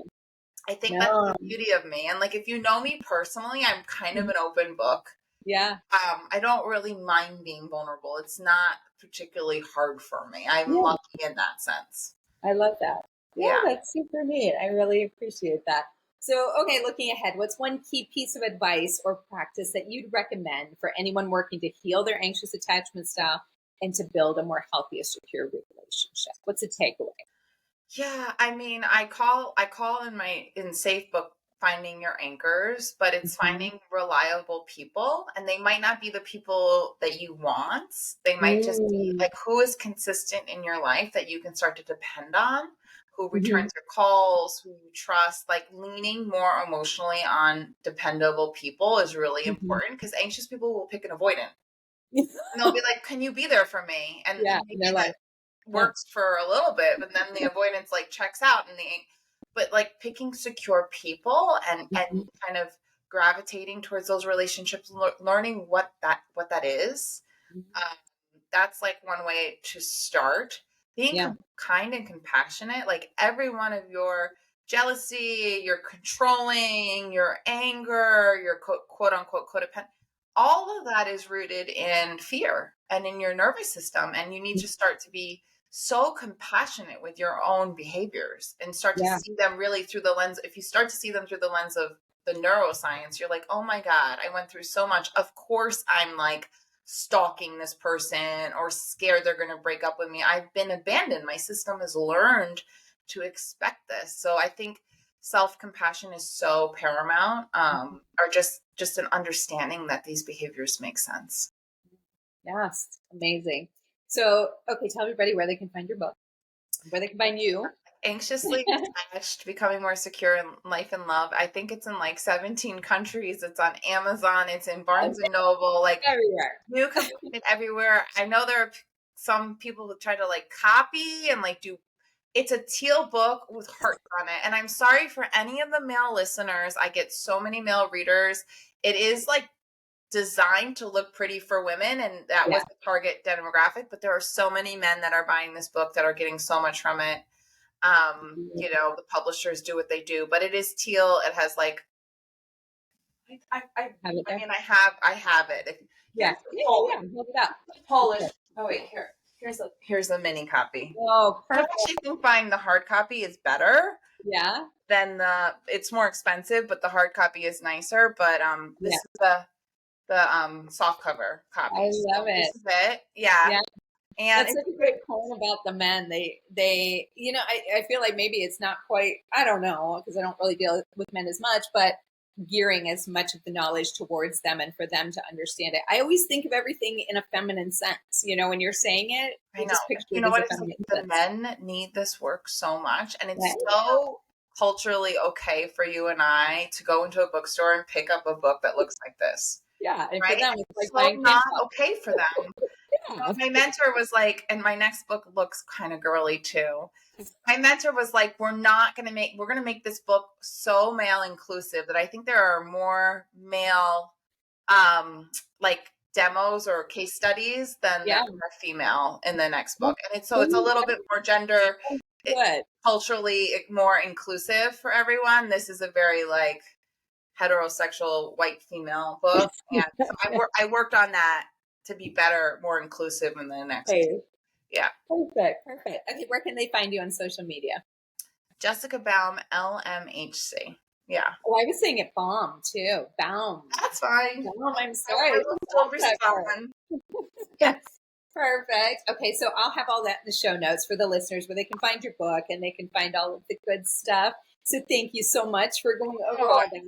I think that's No. the beauty of me. And like, if you know me personally, I'm kind of Mhm. an open book. Yeah. I don't really mind being vulnerable. It's not particularly hard for me. I'm Yeah. lucky in that sense. I love that. Yeah, Yeah. that's super neat. I really appreciate that. So, okay, looking ahead, what's one key piece of advice or practice that you'd recommend for anyone working to heal their anxious attachment style and to build a more healthy, secure relationship? What's a takeaway? Yeah, I mean, I call in Safe Book finding your anchors, but it's Mhm. finding reliable people, and they might not be the people that you want. They might just be Mm. like who is consistent in your life that you can start to depend on, who Mhm. returns your calls, who you trust. Like leaning more emotionally on dependable people is really Mhm. important because anxious people will pick an avoidant. And they'll be like, "Can you be there for me?" And Yeah, in maybe their that life. Yeah. works for a little bit, but then the avoidance like checks out and but like picking secure people and Mhm. kind of gravitating towards those relationships, learning what that is. Mhm. Um, that's like one way to start. Being Yeah. kind and compassionate, like every one of your jealousy, your controlling, your anger, your quote unquote codependent, all of that is rooted in fear and in your nervous system. And you need to start to be so compassionate with your own behaviors and start to Yeah. see them really through the lens. If you start to see them through the lens of the neuroscience, you're like, oh my God, I went through so much. Of course, I'm like stalking this person or scared they're going to break up with me. I've been abandoned. My system has learned to expect this. So I think self-compassion is so paramount, or just an understanding that these behaviors make sense. Yes. Amazing. So, okay, tell everybody where they can find your book, where they can find you. Anxiously attached, becoming more secure in life and love. I think it's in like 17 countries. It's on Amazon. It's in Barnes and Noble. Like Everywhere. you can find it everywhere. I know there are some people who try to like copy and like do. It's a teal book with hearts on it. And I'm sorry for any of the male listeners. I get so many male readers. It is like designed to look pretty for women, and that Yeah. was the target demographic. But there are so many men that are buying this book that are getting so much from it. The publishers do what they do, but it is teal. It has like Have it I there. mean, I have it. Yeah. Here's the Yeah. Polish. Yeah. Hold it up. Polish. Okay. Oh wait, here's a mini copy. Oh, I perfect. actually think buying the hard copy is better Yeah. than it's more expensive, but the hard copy is nicer. But this Yeah. is the soft cover copy. I love So this it. is it. Yeah. Yeah. And That's it's such a great point about the men. I feel like maybe it's not quite, I don't know, because I don't really deal with men as much, but gearing as much of the knowledge towards them and for them to understand it. I always think of everything in a feminine sense. When you're saying it, I I know. just picture You it know as what? a It's like feminine the sense. men need this work so much, and it's Right? so culturally okay for you and I to go into a bookstore and pick up a book that looks like this, Yeah. And for right? them, And it's like it's so buying not tampons. okay for them. Yeah. My mentor was like, and my next book looks kind of girly too. My mentor was like, we're going to make this book so male inclusive that I think there are more male, like demos or case studies than there Yeah. are female in the next Oh, book. And it's a little bit more gender, it, good. culturally more inclusive for everyone. This is a very like heterosexual white female book. And so I worked on that to be better, more inclusive in the next. Hey, Yeah. perfect. Perfect. Okay. Where can they find you on social media? Jessica Baum, LMHC. Yeah. Oh, I was saying it Baum too. Baum. That's fine. Baum. I'm I sorry. will still That part. respond. Yeah. Yes. Perfect. Okay, so I'll have all that in the show notes for the listeners where they can find your book and they can find all of the good stuff. So thank you so much for going over all that.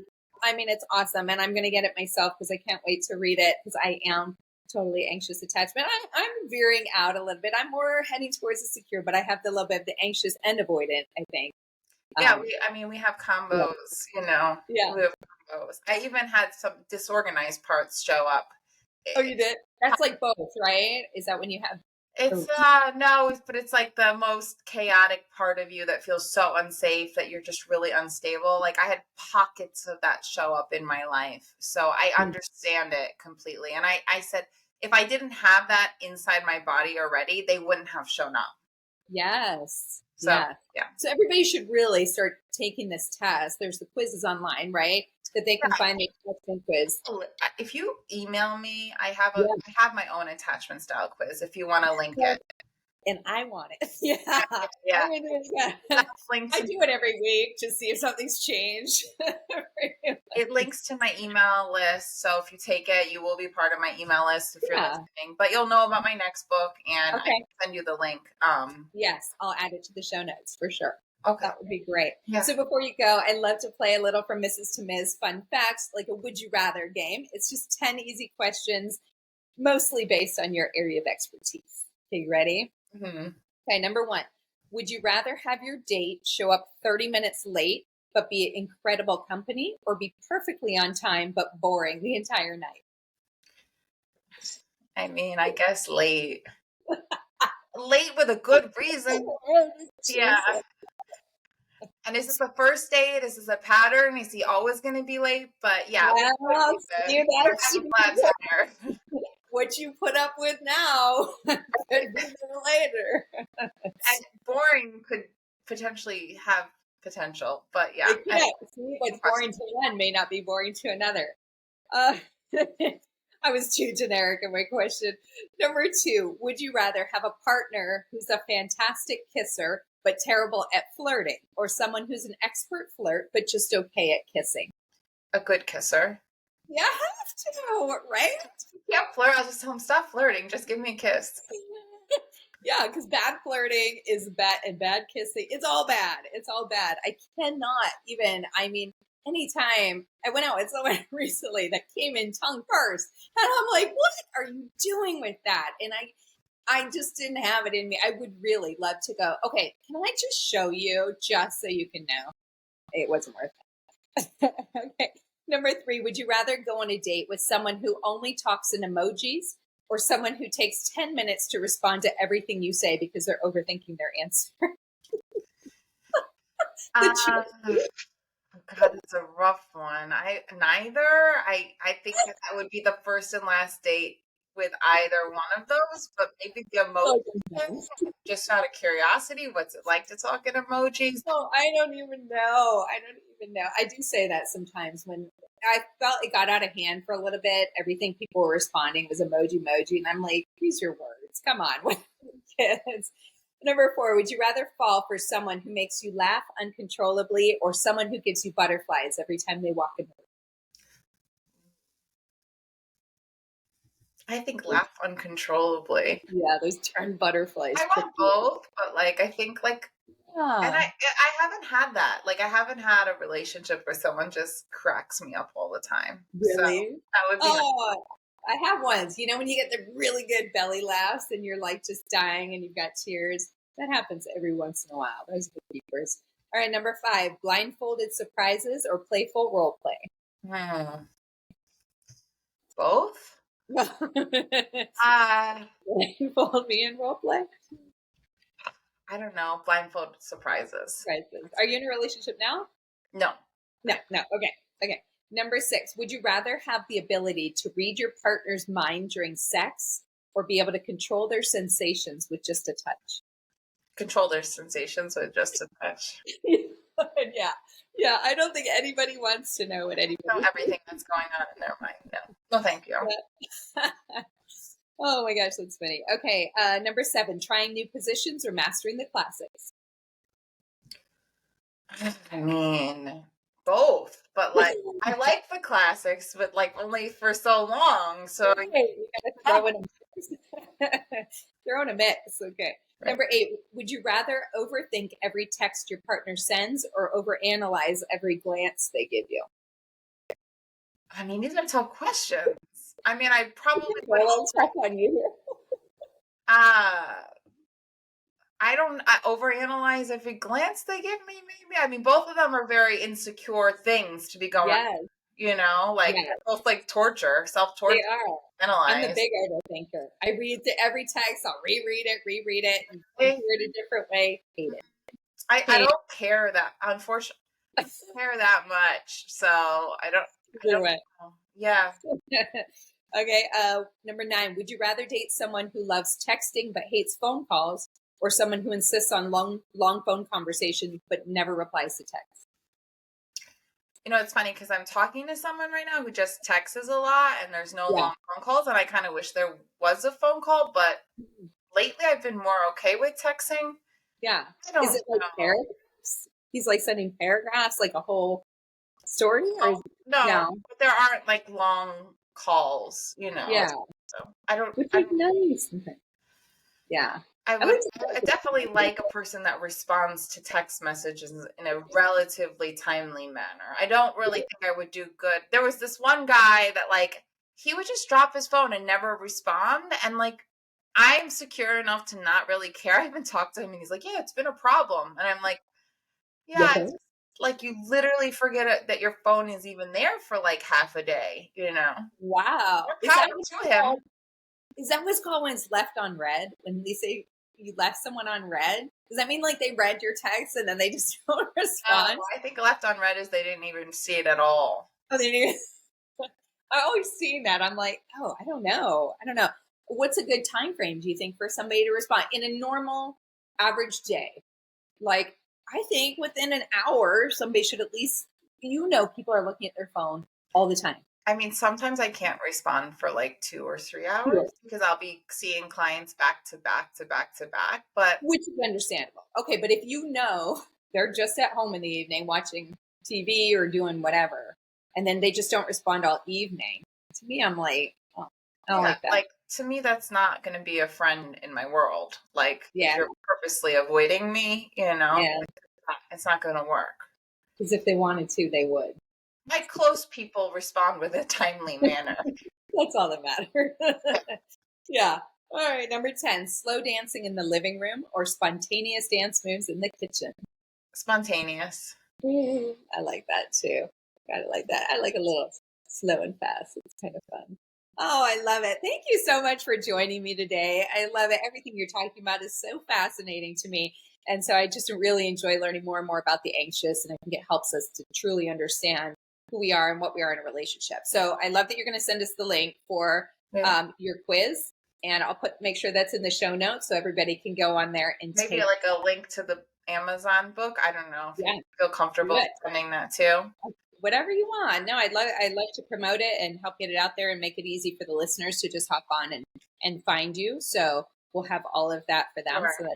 I mean, it's awesome. And I'm going to get it myself because I can't wait to read it because I am totally anxious attachment. I'm veering out a little bit. I'm more heading towards the secure, but I have the little bit of the anxious and avoidant, I think. Yeah, we have combos, Yeah. we have combos. I even had some disorganized parts show up. Oh, you did? That's like both, right? Is that when you have? It's no, but it's like the most chaotic part of you that feels so unsafe that you're just really unstable. Like I had pockets of that show up in my life. So I understand it completely. And I said, if I didn't have that inside my body already, they wouldn't have shown up. Yes. So, yeah. So everybody should really start taking this test. There's the quizzes online, right? That they can find the attachment quiz. If you email me, I have my own attachment style quiz if you want to link it. And I want it. Yeah. Yeah. I do it every week to see if something's changed. It links to my email list. So if you take it, you will be part of my email list if you're listening. But you'll know about my next book and I can send you the link. Yes, I'll add it to the show notes for sure. Okay. That would be great. Yeah. So before you go, I'd love to play a little from Mrs. to Ms. Fun Facts, like a would you rather game. It's just 10 easy questions, mostly based on your area of expertise. Okay, you ready? Mm-hmm. Okay, number 1. Would you rather have your date show up 30 minutes late, but be incredible company, or be perfectly on time, but boring the entire night? I mean, I guess late. Late with a good reason. Yeah. And is this the first date? Is this a pattern? Is he always going to be late? But yeah. What you put up with now could be there later. And boring could potentially have potential, but yeah. What's boring to one may not be boring to another. I was too generic in my question. Number 2, would you rather have a partner who's a fantastic kisser but terrible at flirting, or someone who's an expert flirt but just okay at kissing? A good kisser. Yeah, I have to, right? Yeah, flirt. I'll just tell him, stop flirting. Just give me a kiss. Yeah, because bad flirting is bad, and bad kissing, it's all bad. It's all bad. I cannot even, anytime I went out with someone recently that came in tongue first, and I'm like, what are you doing with that? And I just didn't have it in me. I would really love to go, okay, can I just show you just so you can know? It wasn't worth it. Okay. Number 3, would you rather go on a date with someone who only talks in emojis, or someone who takes 10 minutes to respond to everything you say because they're overthinking their answer? God, it's a rough one. I think that would be the first and last date with either one of those, but maybe the emoji, just out of curiosity, what's it like to talk in emojis? Oh, I don't even know. I do say that sometimes when I felt it got out of hand for a little bit. Everything people were responding was emoji, and I'm like, use your words. Come on, kids. Number 4, would you rather fall for someone who makes you laugh uncontrollably, or someone who gives you butterflies every time they walk in the room? I think laugh uncontrollably. Yeah, those turn butterflies. I want both, but I think and I haven't had that. I haven't had a relationship where someone just cracks me up all the time. Really? So that would be nice. I have ones. When you get the really good belly laughs and you're just dying and you've got tears. That happens every once in a while. Those are the keepers. All right, number 5, blindfolded surprises or playful role play? Both? Blindfold me in role play? I don't know. Blindfold surprises. Are you in a relationship now? No. Okay. Number 6, would you rather have the ability to read your partner's mind during sex, or be able to control their sensations with just a touch? Control their sensations with just a touch. Yeah. I don't think anybody wants to know what anybody know everything that's going on in their mind. No, thank you. Yeah. Oh my gosh, that's funny. Okay, number 7, trying new positions or mastering the classics? I mean, both, but I like the classics, but only for so long. So you gotta throw it in Throwing a mix. Okay. Right. Number 8, would you rather overthink every text your partner sends or overanalyze every glance they give you? I mean, these are tough questions. I mean, I probably A would little tough on you here. uh I overanalyze every glance they give me, maybe. I mean, both of them are very insecure things to be going, Yes, like yes, both like torture, they self-torture, are. I'm the analyze. big overthinker. I read every text. I'll reread it, and Eh, hear it a different way. Hate it. I Hate don't care that, unfortunately, care that much. So I either don't way. know. Yeah. Okay. Number 9. Would you rather date someone who loves texting but hates phone calls, or someone who insists on long phone conversation but never replies to text? It's funny because I'm talking to someone right now who just texts a lot and there's no Yeah. long phone calls. And I kind of wish there was a phone call, but lately I've been more okay with texting. Yeah. I Is don't it like know. paragraphs? He's like sending paragraphs, like a whole story, or is it, No, no? but there aren't like long calls. Yeah. So I don't, Which I is don't, nice. Okay. Yeah. I I would went to I definitely like a person that responds to text messages in a relatively timely manner. I don't really think I would do good. There was this one guy that he would just drop his phone and never respond. And I'm secure enough to not really care. I even talked to him and he's like, yeah, it's been a problem. And I'm like, yeah, with it's her. like you literally forget that your phone is even there for like half a day. Wow. More power to him. Is that what's called when it's left on red? When they say you left someone on red? Does that mean like they read your text and then they just don't No, respond? I think left on red is they didn't even see it at all. Oh, they didn't. I always see that. I'm like, oh, I don't know. I don't know. What's a good time frame, do you think, for somebody to respond in a normal average day? Like, I think within an hour, somebody should at least, people are looking at their phone all the time. I mean, sometimes I can't respond for like 2 or 3 hours Sure. because I'll be seeing clients back to back to back to back. But Which is understandable. Okay, but if they're just at home in the evening watching TV or doing whatever, and then they just don't respond all evening, to me, I'm like, oh, I don't yeah, like that. to me, that's not going to be a friend in my world. If Yeah, you're purposely avoiding me, yeah. it's not going to work. Because if they wanted to, they would. My close people respond with a timely manner. That's all that matters. Yeah. All right. Number 10, slow dancing in the living room or spontaneous dance moves in the kitchen. Spontaneous. I like that too. I like that. I like a little slow and fast. It's kind of fun. Oh, I love it. Thank you so much for joining me today. I love it. Everything you're talking about is so fascinating to me. And so I just really enjoy learning more and more about the anxious. And I think it helps us to truly understand who we are and what we are in a relationship. So I love that you're going to send us the link for your quiz. And I'll make sure that's in the show notes so everybody can go on there and Maybe take like a link to the Amazon book. I don't know if you feel comfortable good. sending that too. Whatever you want. No, I'd love to promote it and help get it out there and make it easy for the listeners to just hop on and find you. So we'll have all of that for them. Sure. So that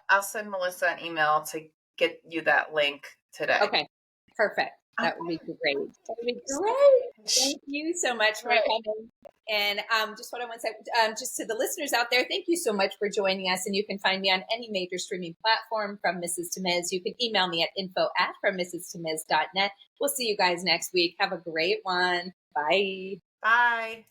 I'll send Melissa an email to get you that link today. okay, perfect. That would be Okay. great. That would be great. Thank you so much for coming. And just what I want to say, just to the listeners out there, thank you so much for joining us. And you can find me on any major streaming platform from Mrs. to Ms. You can email me at info@fromMrs.Ms.net. We'll see you guys next week. Have a great one. Bye. Bye.